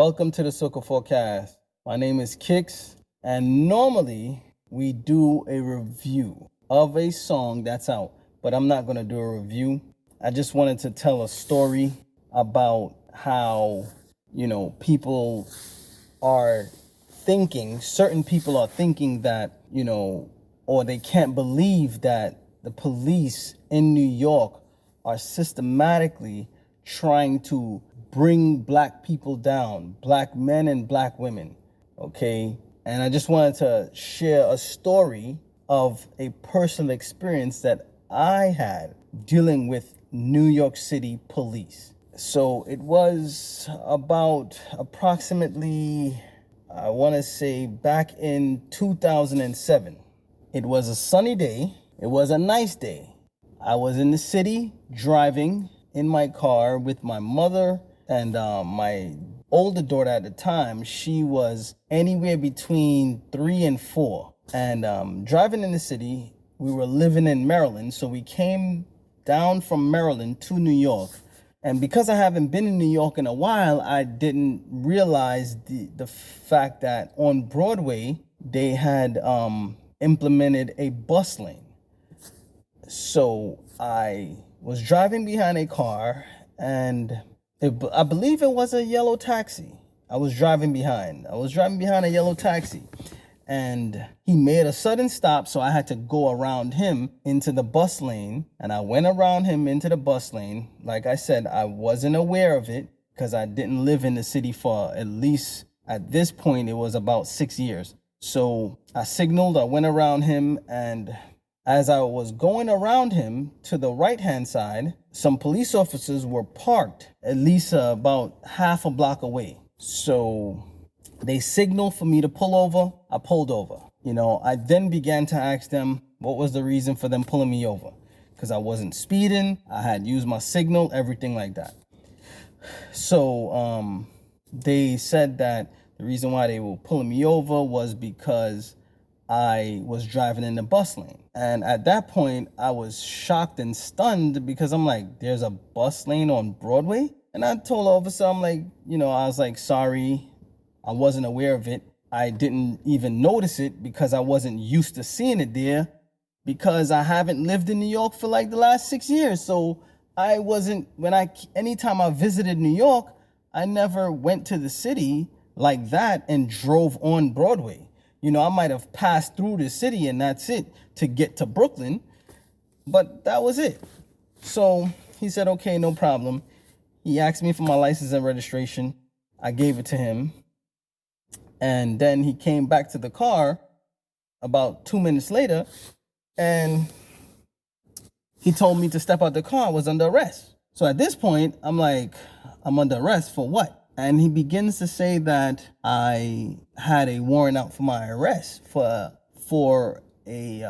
Welcome to the SOCAFORECAST. My name is Kix, and normally we do a review of a song that's out, but I'm not going to do a review. I just wanted to tell a story about how, people are thinking, certain people are thinking that, or they can't believe that the police in New York are systematically trying to bring black people down, black men and black women, okay? And I just wanted to share a story of a personal experience that I had dealing with New York City police. So it was about approximately, I want to say back in 2007. It was a sunny day. It was a nice day. I was in the city driving in my car with my mother and my older daughter at the time. She was anywhere between 3 and 4. And driving in the city, we were living in Maryland. So we came down from Maryland to New York. And because I haven't been in New York in a while, I didn't realize the fact that on Broadway, they had implemented a bus lane. So I was driving behind a car, and I believe it was a yellow taxi. I was driving behind a yellow taxi, and he made a sudden stop, so I had to go around him into the bus lane, and I went around him into the bus lane. Like I said, I wasn't aware of it because I didn't live in the city for at least, at this point, it was about 6 years. So I signaled, I went around him, and as I was going around him to the right-hand side, some police officers were parked at least about half a block away. So they signaled for me to pull over. I pulled over. I then began to ask them what was the reason for them pulling me over. Because I wasn't speeding, I had used my signal, everything like that. So they said that the reason why they were pulling me over was because I was driving in the bus lane. And at that point, I was shocked and stunned because I'm like, there's a bus lane on Broadway? And I told the officer, I'm like, I was like, sorry, I wasn't aware of it. I didn't even notice it because I wasn't used to seeing it there because I haven't lived in New York for like the last 6 years. So anytime I visited New York, I never went to the city like that and drove on Broadway. I might have passed through the city and that's it to get to Brooklyn, but that was it. So he said, okay, no problem. He asked me for my license and registration. I gave it to him. And then he came back to the car about 2 minutes later and he told me to step out the car. I was under arrest. So at this point, I'm like, I'm under arrest for what? And he begins to say that I had a warrant out for my arrest for a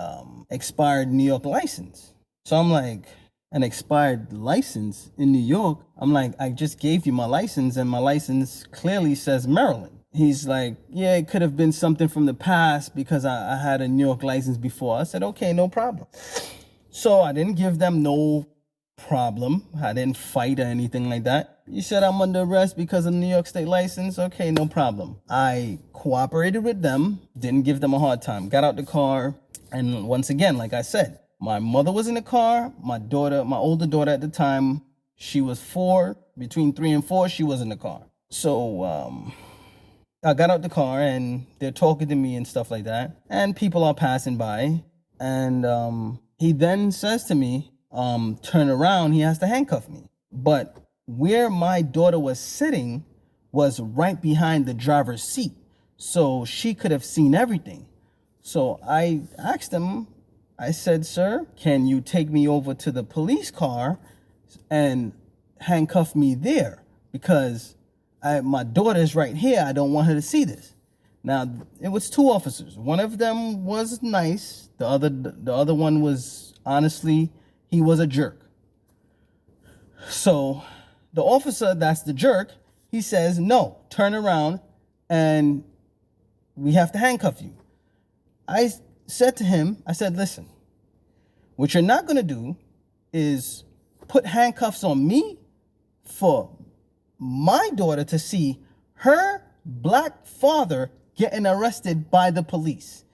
expired New York license. So I'm like, an expired license in New York? I'm like, I just gave you my license and my license clearly says Maryland. He's like, yeah, it could have been something from the past because I had a New York license before. I said, okay, no problem. So I didn't give them no problem. I didn't fight or anything like that. You said I'm under arrest because of the New York State license? Okay, no problem. I cooperated with them, didn't give them a hard time. Got out the car, and once again, like I said, my mother was in the car. My older daughter at the time, she was 4, between 3 and 4, she was in the car. So I got out the car, and they're talking to me and stuff like that, and people are passing by, and he then says to me, turn around, he has to handcuff me. But where my daughter was sitting was right behind the driver's seat, so she could have seen everything. So I asked him, I said, sir, can you take me over to the police car and handcuff me there? Because my daughter is right here. I don't want her to see this. Now, it was 2 officers. One of them was nice. The other one was, honestly, he was a jerk. So the officer that's the jerk, he says, no, turn around and we have to handcuff you. I said to him, I said, listen, what you're not going to do is put handcuffs on me for my daughter to see her black father getting arrested by the police.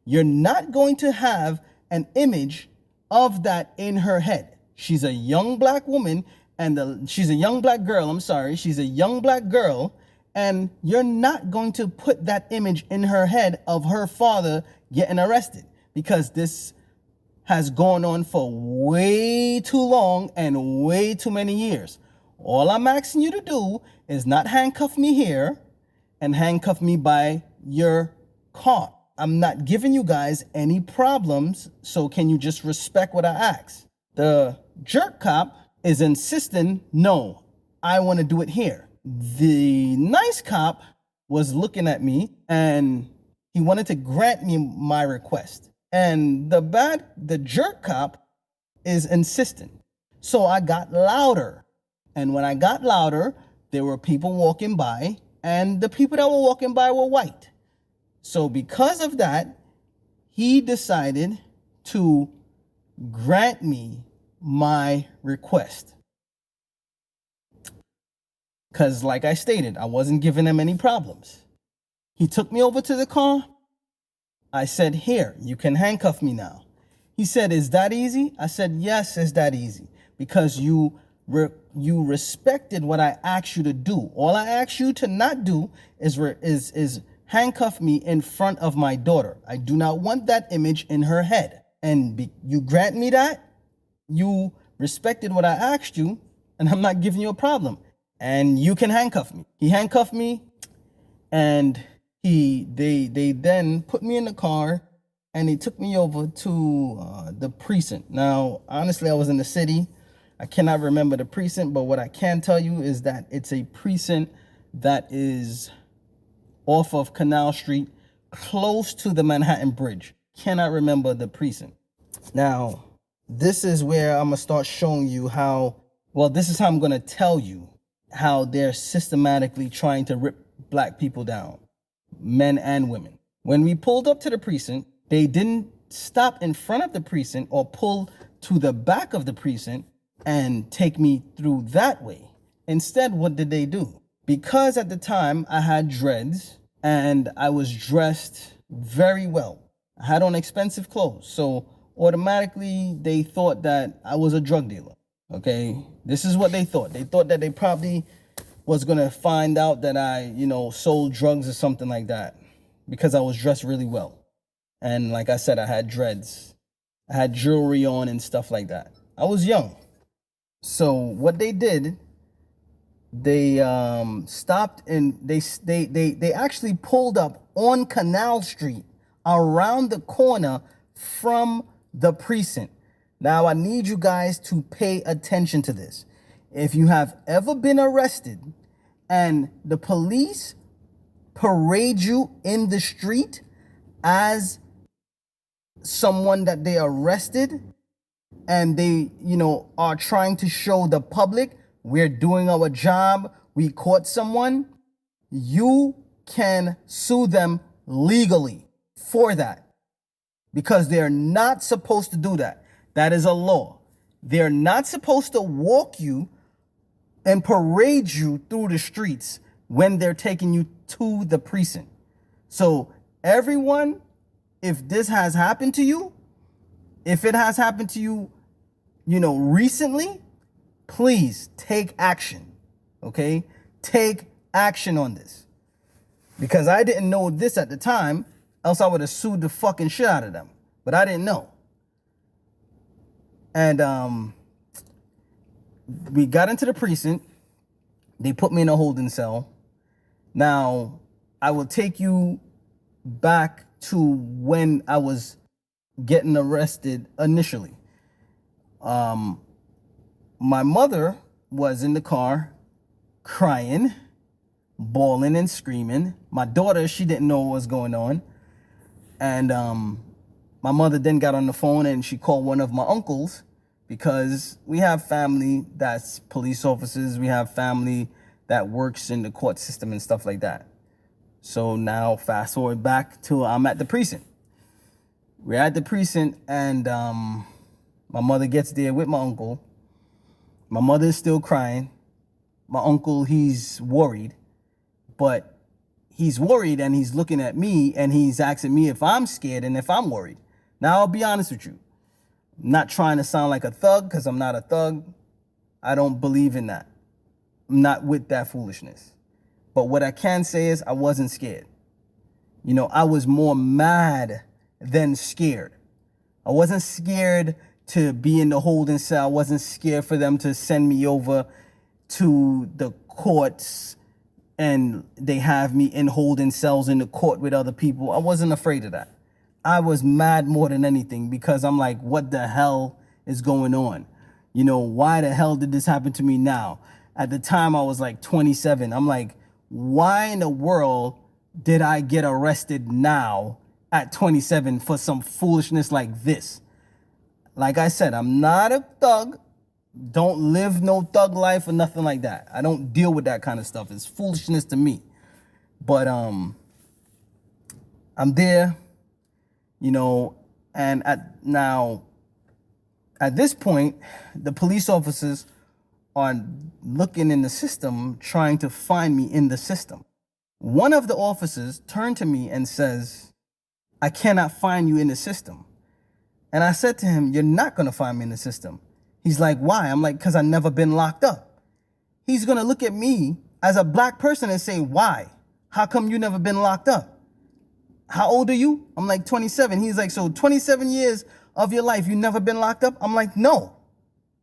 You're not going to have an image of that in her head. She's a young black woman, and she's a young black girl. I'm sorry. She's a young black girl, and you're not going to put that image in her head of her father getting arrested, because this has gone on for way too long and way too many years. All I'm asking you to do is not handcuff me here and handcuff me by your car. I'm not giving you guys any problems, so can you just respect what I ask? The jerk cop is insisting, no, I want to do it here. The nice cop was looking at me and he wanted to grant me my request. And the jerk cop is insistent. So I got louder. And when I got louder, there were people walking by, and the people that were walking by were white. So because of that, he decided to grant me my request. Because like I stated, I wasn't giving him any problems. He took me over to the car. I said, here, you can handcuff me now. He said, is that easy? I said, yes, it's that easy. Because you respected what I asked you to do. All I asked you to not do is handcuff me in front of my daughter. I do not want that image in her head. And you grant me that. You respected what I asked you, and I'm not giving you a problem. And you can handcuff me. He handcuffed me, and they then put me in the car, and they took me over to the precinct. Now, honestly, I was in the city. I cannot remember the precinct, but what I can tell you is that it's a precinct that is off of Canal Street, close to the Manhattan Bridge. Cannot remember the precinct. Now, this is where I'm going to start showing you this is how I'm going to tell you how they're systematically trying to rip black people down, men and women. When we pulled up to the precinct, they didn't stop in front of the precinct or pull to the back of the precinct and take me through that way. Instead, what did they do? Because at the time I had dreads and I was dressed very well. I had on expensive clothes. So automatically they thought that I was a drug dealer. Okay. This is what they thought. They thought that they probably was going to find out that I, sold drugs or something like that, because I was dressed really well. And like I said, I had dreads. I had jewelry on and stuff like that. I was young. So what they did, they stopped and they actually pulled up on Canal Street around the corner from the precinct. Now, I need you guys to pay attention to this. If you have ever been arrested and the police parade you in the street as someone that they arrested, and they, are trying to show the public we're doing our job, we caught someone, you can sue them legally for that, because they're not supposed to do that. That is a law. They're not supposed to walk you and parade you through the streets when they're taking you to the precinct. So everyone, if this has happened to you, if it has happened to you, recently, please take action. Okay? Take action on this. Because I didn't know this at the time, else I would have sued the fucking shit out of them. But I didn't know. And we got into the precinct. They put me in a holding cell. Now, I will take you back to when I was getting arrested initially. My mother was in the car crying, bawling and screaming. My daughter, she didn't know what was going on. And my mother then got on the phone and she called one of my uncles, because we have family that's police officers. We have family that works in the court system and stuff like that. So now fast forward back to I'm at the precinct. We're at the precinct, and my mother gets there with my uncle. My mother is still crying. My uncle, he's worried. but he's worried and he's looking at me and he's asking me if I'm scared and if I'm worried. Now, I'll be honest with you. I'm not trying to sound like a thug because I'm not a thug. I don't believe in that. I'm not with that foolishness. But what I can say is I wasn't scared. You know, I was more mad than scared. I wasn't scared to be in the holding cell. I wasn't scared for them to send me over to the courts and they have me in holding cells in the court with other people. I wasn't afraid of that. I was mad more than anything because I'm like, what the hell is going on? You know, why the hell did this happen to me now? At the time, I was like 27. I'm like, why in the world did I get arrested now at 27 for some foolishness like this? Like I said, I'm not a thug. Don't live no thug life or nothing like that. I don't deal with that kind of stuff. It's foolishness to me. But I'm there, you know, and at this point, the police officers are looking in the system, trying to find me in the system. One of the officers turned to me and says, I cannot find you in the system. And I said to him, you're not going to find me in the system. He's like, why? I'm like, because I've never been locked up. He's going to look at me as a black person and say, why? How come you never been locked up? How old are you? I'm like 27. He's like, so 27 years of your life, you never been locked up? I'm like, no.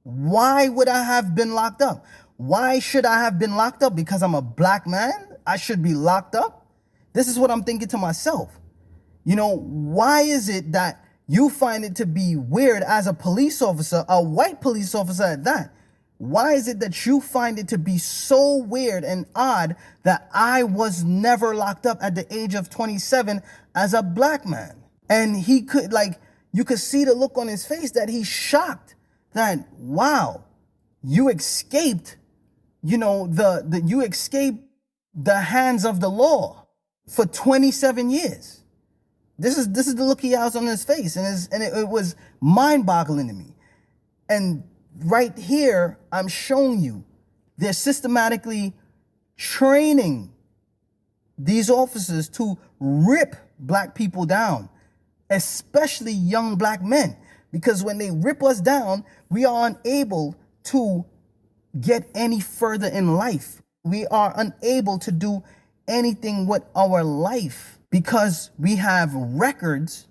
Why would I have been locked up? Why should I have been locked up? Because I'm a black man? I should be locked up? This is what I'm thinking to myself. You know, why is it that you find it to be weird as a police officer, a white police officer at that? Why is it that you find it to be so weird and odd that I was never locked up at the age of 27 as a black man? And he could, like, you could see the look on his face that he's shocked that, wow, you escaped, you know, you escaped the hands of the law for 27 years. This is the look he has on his face, and it was mind-boggling to me. And right here, I'm showing you, they're systematically training these officers to rip black people down, especially young black men. Because when they rip us down, we are unable to get any further in life. We are unable to do anything with our life because we have records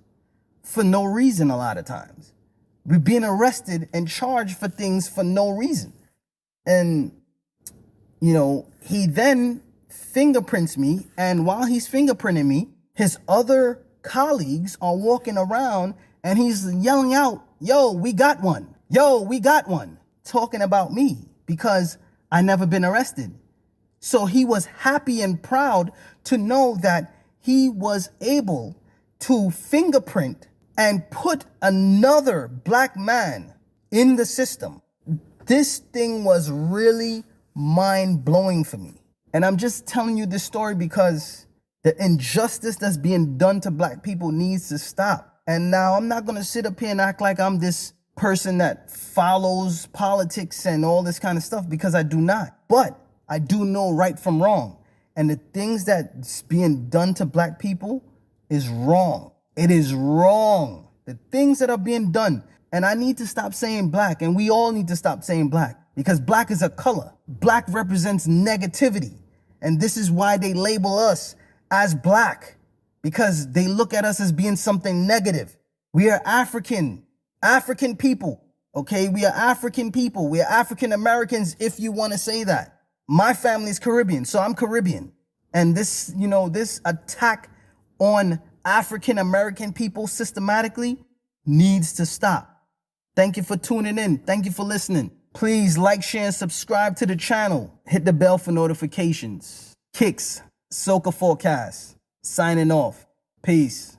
for no reason a lot of times. We're being arrested and charged for things for no reason. And, you know, he then fingerprints me, and while he's fingerprinting me, his other colleagues are walking around and he's yelling out, yo, we got one. Yo, we got one. Talking about me because I never been arrested. So he was happy and proud to know that he was able to fingerprint and put another black man in the system. This thing was really mind-blowing for me. And I'm just telling you this story because the injustice that's being done to black people needs to stop. And now I'm not going to sit up here and act like I'm this person that follows politics and all this kind of stuff, because I do not. But I do know right from wrong. And the things that's being done to black people is wrong. It is wrong. The things that are being done. And I need to stop saying black, and we all need to stop saying black, because black is a color. Black represents negativity. And this is why they label us as black, because they look at us as being something negative. We are African people, okay? We are African people. We are African Americans, if you want to say that. My family is Caribbean, so I'm Caribbean. And this, you know, this attack on African American people systematically needs to stop. Thank you for tuning in. Thank you for listening. Please like, share, and subscribe to the channel. Hit the bell for notifications. Kicks, SOCAFORECAST, signing off. Peace.